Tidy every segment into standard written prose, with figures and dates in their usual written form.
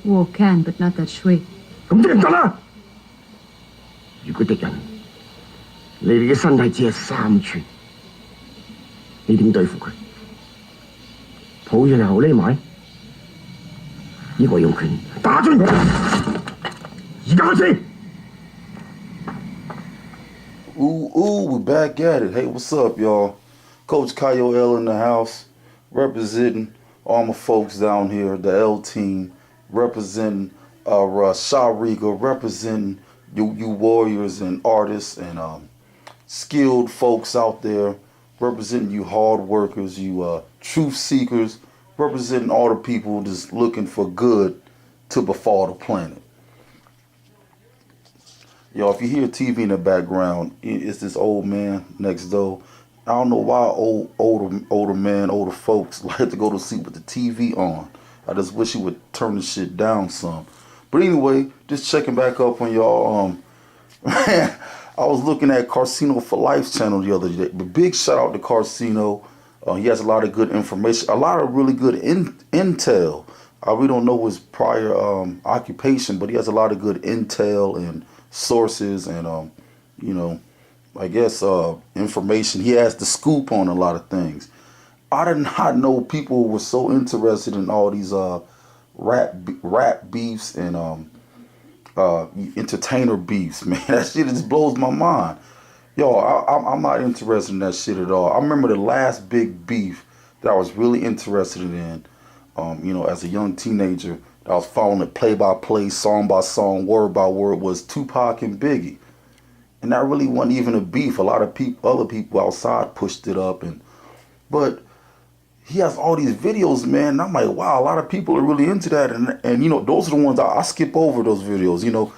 War can, but not that Shui. 咁即係得啦。如果敵人離你嘅身體只係3寸，你點對付佢？抱住後匿埋，呢個用拳打進佢。而家開始。Ooh, we back at it. Hey, what's up, y'all? Coach Kyle L in the house, representing all my folks down here, the L team, representing Sharika, representing you warriors and artists and skilled folks out there, representing you hard workers, you truth seekers, representing all the people just looking for good to befall the planet. Yo, if you hear TV in the background, it's this old man next door. I don't know why older men, older folks like to go to sleep with the TV on. I just wish you would turn the shit down some. But anyway, just checking back up on y'all. Man, I was looking at Carcino for Life channel the other day. But big shout out to Carcino. He has a lot of good information, a lot of really good intel. We don't know his prior occupation, but he has a lot of good intel and sources and you know, I guess information. He has the scoop on a lot of things. I did not know people were so interested in all these rap beefs and entertainer beefs, man. That shit just blows my mind. Yo, I'm not interested in that shit at all. I remember the last big beef that I was really interested in, you know, as a young teenager. I was following it play by play, song by song, word by word, was Tupac and Biggie. And that really wasn't even a beef. A lot of other people outside pushed it up, but he has all these videos, man. And I'm like, wow, a lot of people are really into that. And you know, those are the ones I skip over those videos. You know,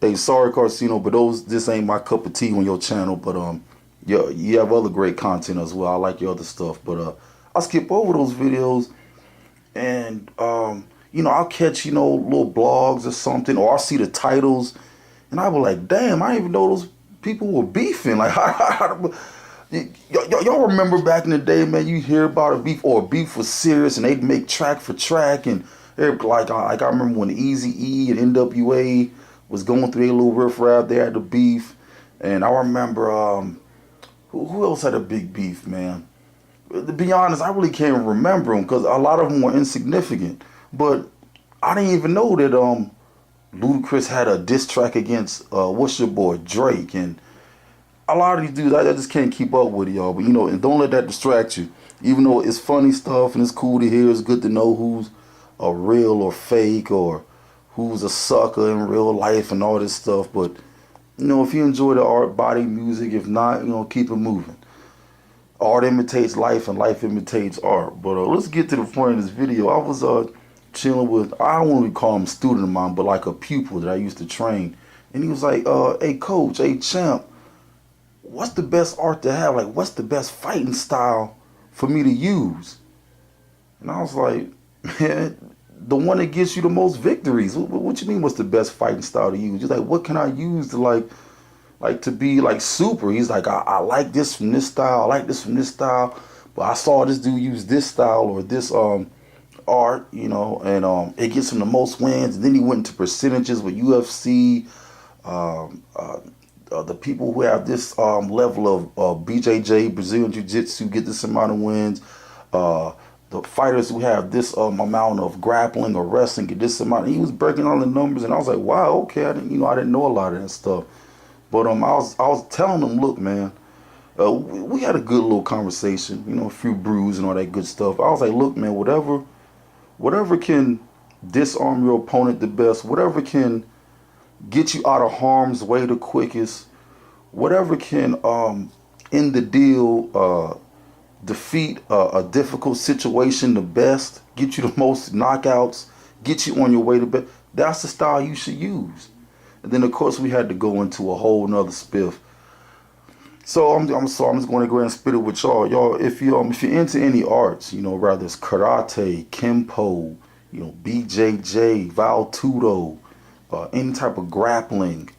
hey, sorry, Carcino, but this ain't my cup of tea on your channel. But yeah, you have other great content as well. I like your other stuff, but I skip over those videos, and you know, I'll catch, you know, little blogs or something, or I'll see the titles, and I'll be like, damn, I didn't even know those people were beefing. Like, y'all remember back in the day, man, you hear about a beef, or a beef was serious, and they'd make track for track, and like I remember when Eazy-E and NWA was going through their little riff-raff, they had the beef, and I remember, who else had a big beef, man? To be honest, I really can't remember them, because a lot of them were insignificant. But I didn't even know that Ludacris had a diss track against what's your boy Drake, and a lot of these dudes I just can't keep up with, y'all. But you know, and don't let that distract you. Even though it's funny stuff and it's cool to hear, it's good to know who's a real or fake, or who's a sucker in real life and all this stuff. But you know, if you enjoy the art, body, music, if not, you know, keep it moving. Art imitates life and life imitates art. But let's get to the point of this video. I was chilling with, I don't want to call him a student of mine, but like a pupil that I used to train. And he was like, hey coach, hey champ, what's the best art to have? Like, what's the best fighting style for me to use? And I was like, man, the one that gets you the most victories. What you mean, what's the best fighting style to use? He's like, what can I use to like to be like super? He's like, I like this from this style, I like this from this style, but I saw this dude use this style or this art, you know, and it gets him the most wins. And then he went into percentages with UFC, the people who have this level of BJJ, Brazilian Jiu-Jitsu, get this amount of wins. The fighters who have this amount of grappling or wrestling get this amount. He was breaking all the numbers, and I was like, wow, okay, I didn't know a lot of that stuff. But I was telling them, look, man, we had a good little conversation, you know, a few brews and all that good stuff. I was like, look, man, whatever can disarm your opponent the best, whatever can get you out of harm's way the quickest, whatever can end the deal, defeat a difficult situation the best, get you the most knockouts, get you on your way to best, that's the style you should use. And then of course we had to go into a whole nother spiff. So I'm just going to go ahead and spit it with y'all. Y'all, if you're into any arts, you know, rather it's karate, kempo, you know, BJJ, Valtudo, any type of grappling,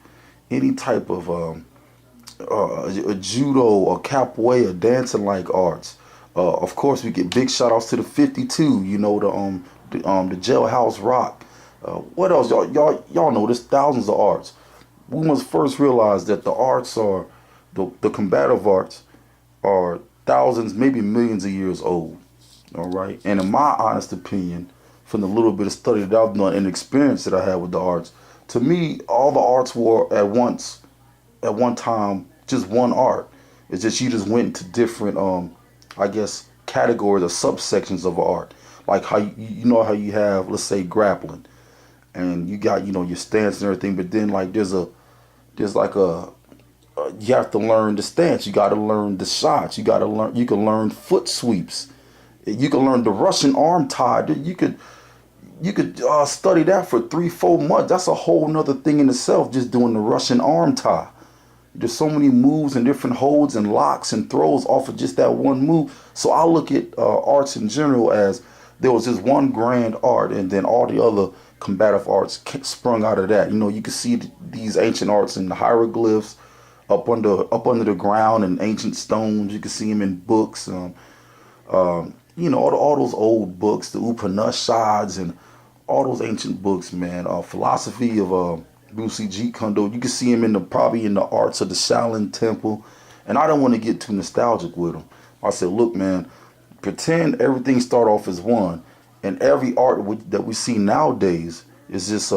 any type of a judo or capoeira, dancing like arts. Of course, we get big shout outs to the 52. You know, the Jailhouse Rock. What else? Y'all know there's thousands of arts. We must first realize that the arts are, the combative arts are thousands, maybe millions of years old. All right. And in my honest opinion, from the little bit of study that I've done and experience that I had with the arts, to me, all the arts were at one time, just one art. It's just you just went into different, I guess, categories or subsections of art. Like how you know how you have, let's say, grappling, and you got your stance and everything, but then like there's like a you have to learn the stance. You got to learn the shots. You got to learn. You can learn foot sweeps. You can learn the Russian arm tie. You could study that for 3-4 months. That's a whole nother thing in itself. Just doing the Russian arm tie. There's so many moves and different holds and locks and throws off of just that one move. So I look at arts in general as there was just one grand art, and then all the other combative arts sprung out of that. You can see these ancient arts in the hieroglyphs up under the ground and ancient stones. You can see them in books. All those old books, the Upanishads and all those ancient books, man. Philosophy of Bruce Lee Jeet Kune Do. You can see him probably in the arts of the Shaolin Temple. And I don't want to get too nostalgic with him. I said, look, man, pretend everything start off as one, and every art that we see nowadays is just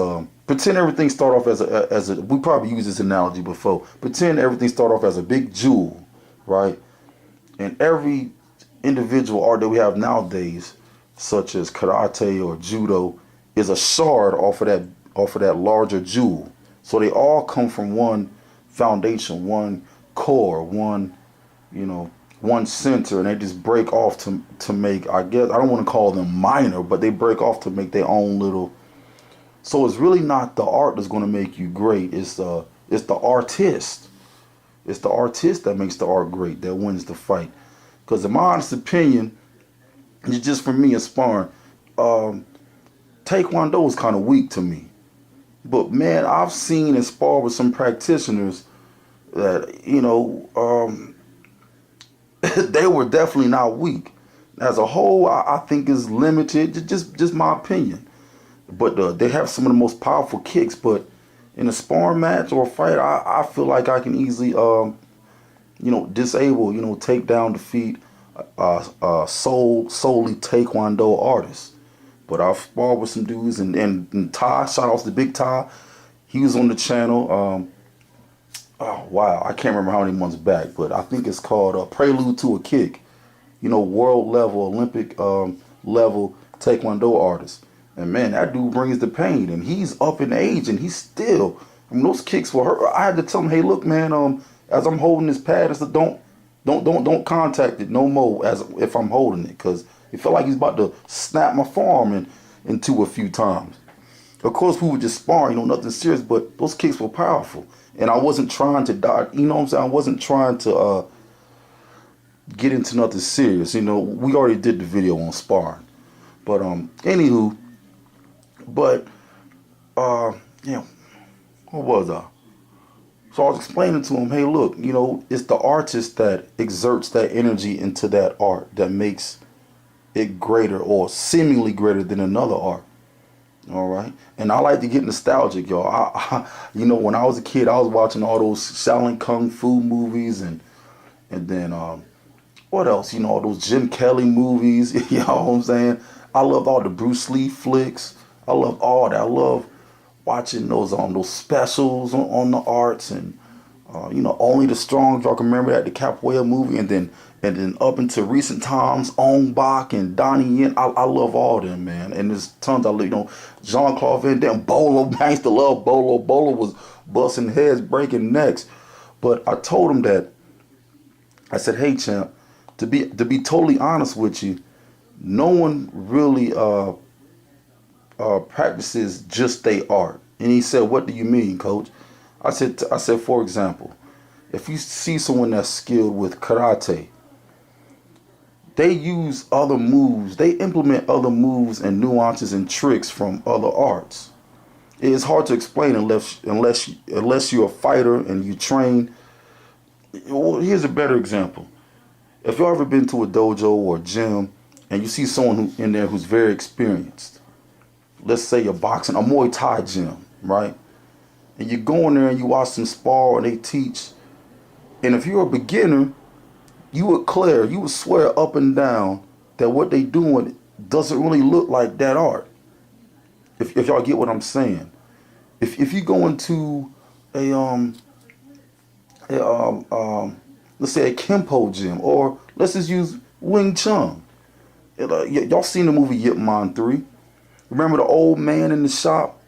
pretend everything start off as a. We probably used this analogy before. Pretend everything start off as a big jewel, right? And every individual art that we have nowadays, such as karate or judo, is a shard off of that larger jewel. So they all come from one foundation, one core, one center, and they just break off to make, I guess, I don't want to call them minor, but they break off to make their own little. So it's really not the art that's going to make you great. It's the artist. It's the artist that makes the art great, that wins the fight. Because in my honest opinion, it's just for me in sparring, Taekwondo is kind of weak to me. But man, I've seen and sparred with some practitioners that, they were definitely not weak. As a whole, I think is limited, just my opinion. But they have some of the most powerful kicks. But in a sparring match or a fight, I feel like I can easily, disable, take down, defeat solely Taekwondo artists. But I've sparred with some dudes, and Ty, shout out to Big Ty. He was on the channel. Oh wow, I can't remember how many months back, but I think it's called Prelude to a Kick. World level, Olympic level Taekwondo artist. And man, that dude brings the pain, and he's up in age, and he's still. Those kicks were hurt. I had to tell him, hey, look, man, as I'm holding this pad, it's don't contact it no more as if I'm holding it, because it felt like he's about to snap my forearm into a few times. Of course, we were just sparring, nothing serious, but those kicks were powerful. And I wasn't trying to dodge, what I'm saying? I wasn't trying to get into nothing serious. We already did the video on sparring. But, anywho, what was I? So I was explaining to him, hey, look, it's the artist that exerts that energy into that art that makes it greater or seemingly greater than another art. All right. And I like to get nostalgic, y'all. When I was a kid, I was watching all those Shaolin Kung Fu movies and then what else? All those Jim Kelly movies. You know what I'm saying? I loved all the Bruce Lee flicks. I loved all that. I love watching those specials on the arts, and Only the Strong. Y'all can remember that, the Capoeira movie, and then up into recent times, Ong Bak and Donnie Yen. I love all them, man. And there's tons I love. Jean-Claude Van Damme, Bolo. I used to love Bolo. Bolo was busting heads, breaking necks. But I told him that. I said, hey, champ, to be totally honest with you, no one really practices just their art. And he said, what do you mean, coach? I said, for example, if you see someone that's skilled with karate, they use other moves. They implement other moves and nuances and tricks from other arts. It is hard to explain unless you're a fighter and you train. Well, here's a better example. If you've ever been to a dojo or a gym and you see someone in there who's very experienced, let's say a boxing, a Muay Thai gym, right? And you go in there and you watch them spar and they teach. And if you're a beginner, you would swear up and down that what they doing doesn't really look like that art. If y'all get what I'm saying. If you go into a let's say a Kempo gym, or let's just use Wing Chun. Y'all seen the movie Yip Man 3? Remember the old man in the shop?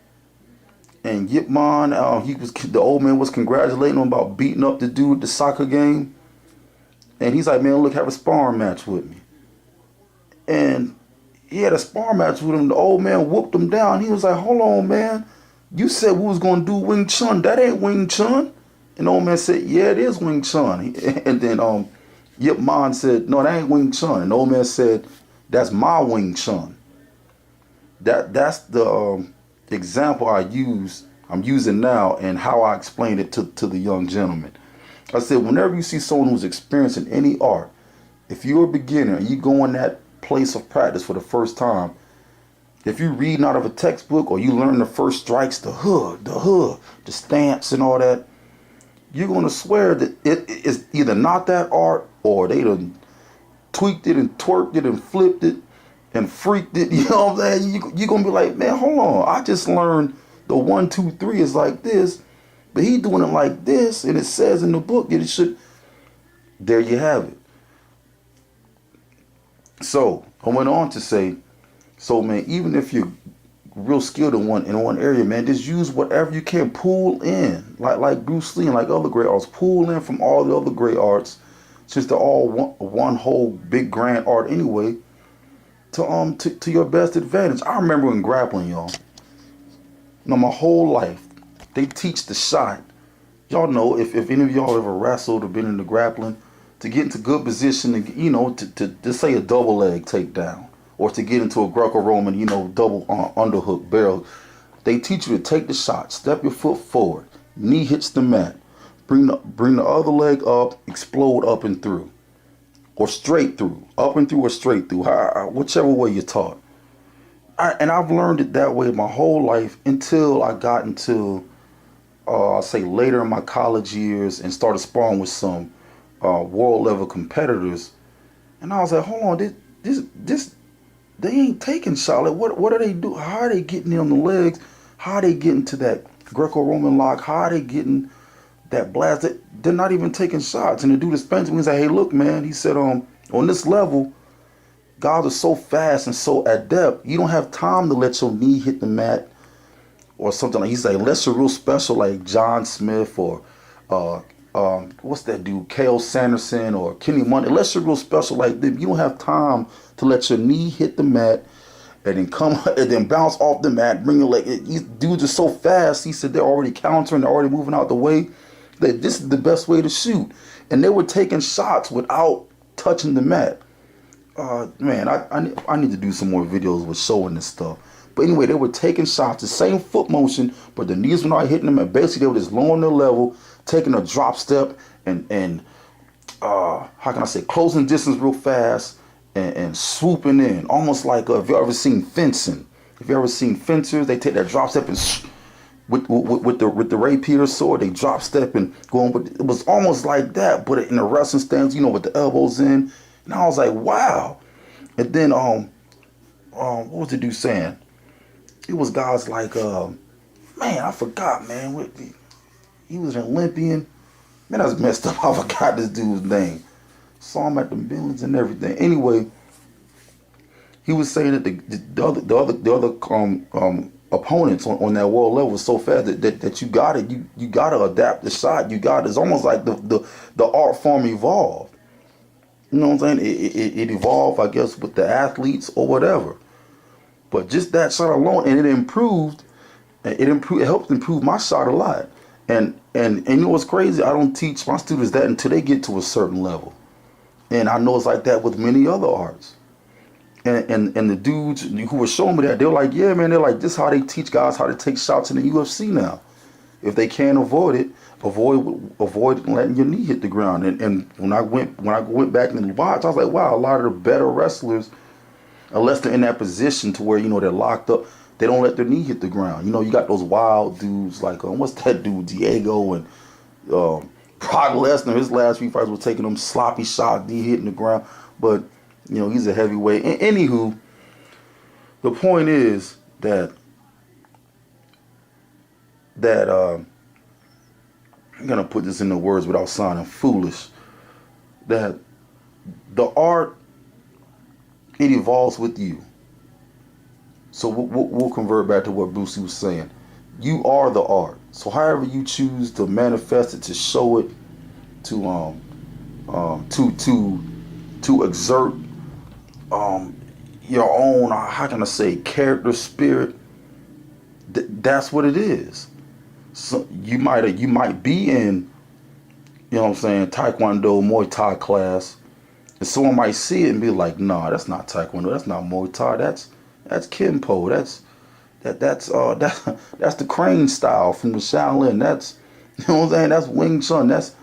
And Yip Man, the old man was congratulating him about beating up the dude at the soccer game. And he's like, man, look, have a sparring match with me. And he had a sparring match with him. The old man whooped him down. He was like, hold on, man. You said we was going to do Wing Chun. That ain't Wing Chun. And the old man said, yeah, it is Wing Chun. And then Yip Man said, no, that ain't Wing Chun. And the old man said, that's my Wing Chun. That's the example I'm using now, and how I explained it to the young gentleman. I said, whenever you see someone who's experiencing any art, if you're a beginner and you go in that place of practice for the first time, if you're reading out of a textbook or you learn the first strikes, the hood, the stance and all that, you're going to swear that it is either not that art, or they done tweaked it and twerked it and flipped it and freaked it. You know what I'm saying? You're going to be like, man, hold on. I just learned the 1, 2, 3 is like this, but he doing it like this, and it says in the book that it should. There you have it. So I went on to say, so man, even if you're real skilled in one area, man, just use whatever you can. Pull in, like Bruce Lee and like other great arts. Pull in from all the other great arts, since they're all one whole big grand art anyway. To your best advantage. I remember in grappling, y'all. My whole life, they teach the shot. Y'all know, if any of y'all ever wrestled or been into grappling, to get into good position, to say a double leg takedown, or to get into a Greco-Roman, double underhook barrel, they teach you to take the shot, step your foot forward, knee hits the mat, bring the other leg up, explode up and through, or straight through, up and through or straight through, whichever way you're taught. And I've learned it that way my whole life until I got into, I'll say later in my college years, and started sparring with some world level competitors. And I was like, hold on, this they ain't taking shots. Like, what are they doing? How are they getting on the legs? How are they getting to that Greco-Roman lock? How are they getting that blast? They're not even taking shots. And the dude is Benjamin, he's like, hey, look, man, he said, on this level, guys are so fast and so adept, you don't have time to let your knee hit the mat or something. Like, he's like, unless you're real special like John Smith or what's that dude, Kale Sanderson or Kenny Money, unless you're real special like them, you don't have time to let your knee hit the mat and then come and then bounce off the mat, bring your leg. These dudes are so fast. He said they're already countering, they're already moving out the way. That this is the best way to shoot. And they were taking shots without touching the mat. Man, I need to do some more videos with showing this stuff. But anyway, they were taking shots, the same foot motion, but the knees were not hitting them, and basically they were just lowering their level, taking a drop step and how can I say, closing distance real fast and swooping in, almost like if you ever seen fencing. If you ever seen fencers, they take that drop step and with the rapier sword, they drop step and going. But it was almost like that, but in the wrestling stance, with the elbows in. And I was like, wow. And then what was the dude saying? It was guys like man, I forgot, man. He was an Olympian. Man, that's messed up. I forgot this dude's name. Saw him at the millions and everything. Anyway, he was saying that the other opponents on that world level was so fast that you gotta adapt the shot. It's almost like the art form evolved. You know what I'm saying? It evolved, I guess, with the athletes or whatever. But just that shot alone, and it improved. It helped improve my shot a lot. And you know what's crazy? I don't teach my students that until they get to a certain level. And I know it's like that with many other arts. And the dudes who were showing me that, they were like, yeah, man, they're like, this is how they teach guys how to take shots in the UFC now. If they can't avoid it, avoid letting your knee hit the ground. And when I went back and watched, I was like, wow, a lot of the better wrestlers, unless they're in that position to where, they're locked up, they don't let their knee hit the ground. You know, you got those wild dudes like what's that dude, Diego, and Brock Lesnar. His last few fights were taking them sloppy shots, knee hitting the ground. But you know, he's a heavyweight. Anywho, the point is that I'm gonna put this into words without sounding foolish. That the art, it evolves with you. So we'll convert back to what Bruce Lee was saying. You are the art. So however you choose to manifest it, to show it, to exert your own, how can I say, character, spirit. That's what it is. So you might be in, you know what I'm saying, Taekwondo, Muay Thai class, and someone might see it and be like, "Nah, that's not Taekwondo. That's not Muay Thai. That's Kenpo. That's the crane style from the Shaolin. That's, you know what I'm saying, that's Wing Chun. That's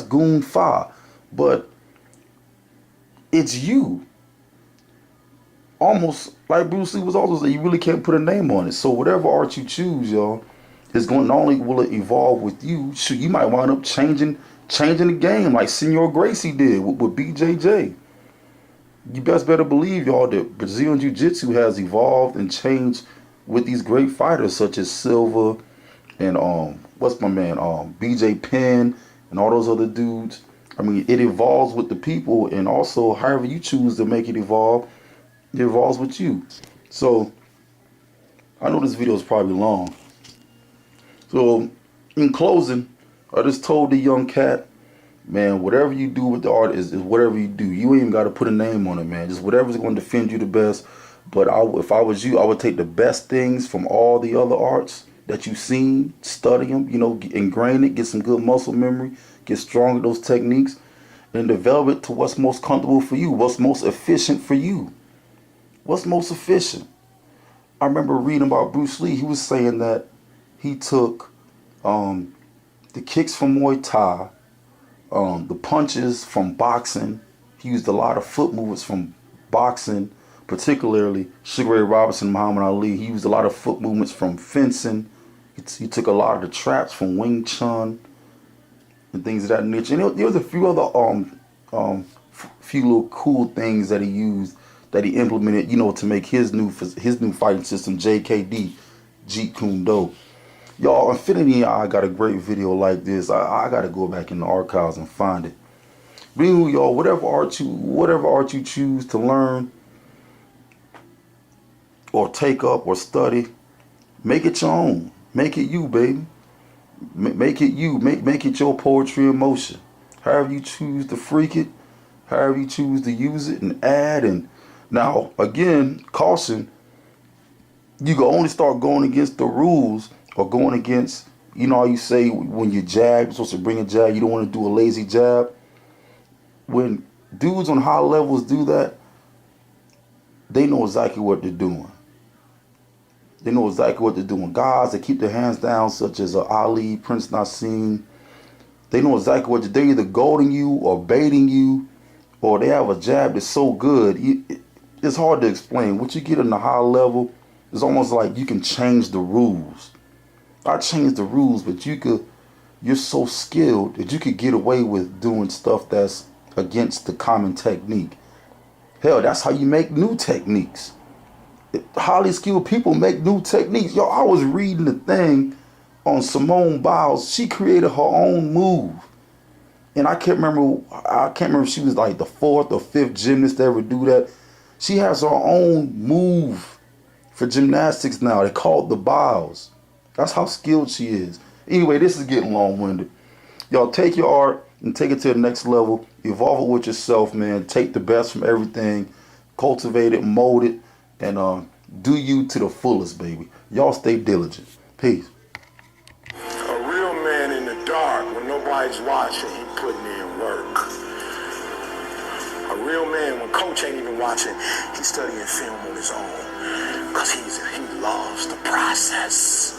Gun Fa." But it's you. Almost like Bruce Lee was also saying, you really can't put a name on it. So whatever art you choose, y'all, is going, not only will it evolve with you, shoot, you might wind up changing the game like Senor Gracie did with BJJ. You best better believe, y'all, that Brazilian Jiu-Jitsu has evolved and changed with these great fighters such as Silva and what's my man, BJ Penn and all those other dudes. I mean, it evolves with the people, and also however you choose to make it evolves with you. So I know this video is probably long. So in closing, I just told the young cat, man, whatever you do with the art is whatever you do. You ain't even got to put a name on it, man. Just whatever's going to defend you the best. But if I was you, I would take the best things from all the other arts that you've seen, study them, you know, ingrain it, get some good muscle memory, get strong at those techniques, and develop it to what's most comfortable for you, what's most efficient for you. What's most efficient? I remember reading about Bruce Lee. He was saying that he took the kicks from Muay Thai, the punches from boxing. He used a lot of foot movements from boxing, particularly Sugar Ray Robinson, Muhammad Ali. He used a lot of foot movements from fencing. He took a lot of the traps from Wing Chun and things of that nature. And there was a few other few little cool things that he used, that he implemented, you know, to make his new fighting system, JKD, Jeet Kune Do. Y'all, Infinity and I got a great video like this. I got to go back in the archives and find it. But anyway, y'all, whatever art you choose to learn or take up or study, make it your own. Make it you, baby. Make it you. Make it your poetry in motion. However you choose to freak it, however you choose to use it and add. And now, again, caution, you can only start going against the rules or going against, you know how you say when you jab, you're supposed to bring a jab, you don't want to do a lazy jab. When dudes on high levels do that, they know exactly what they're doing. They know exactly what they're doing. Guys that keep their hands down, such as Ali, Prince Nassim, they know exactly what they're either goading you or baiting you, or they have a jab that's so good. It's hard to explain. What you get in the high level, it's almost like you can change the rules. I changed the rules, but you're so skilled that you could get away with doing stuff that's against the common technique. Hell, that's how you make new techniques. Highly skilled people make new techniques. Yo, I was reading the thing on Simone Biles. She created her own move. And I can't remember if she was like the 4th or 5th gymnast to ever do that. She has her own move for gymnastics now. They call it the Biles. That's how skilled she is. Anyway, this is getting long-winded. Y'all, take your art and take it to the next level. Evolve it with yourself, man. Take the best from everything. Cultivate it, mold it, and do you to the fullest, baby. Y'all stay diligent. Peace. A real man in the dark, when nobody's watching, he putting in work. A real man, when coach ain't even watching, he's studying film on his own. Because he loves the process.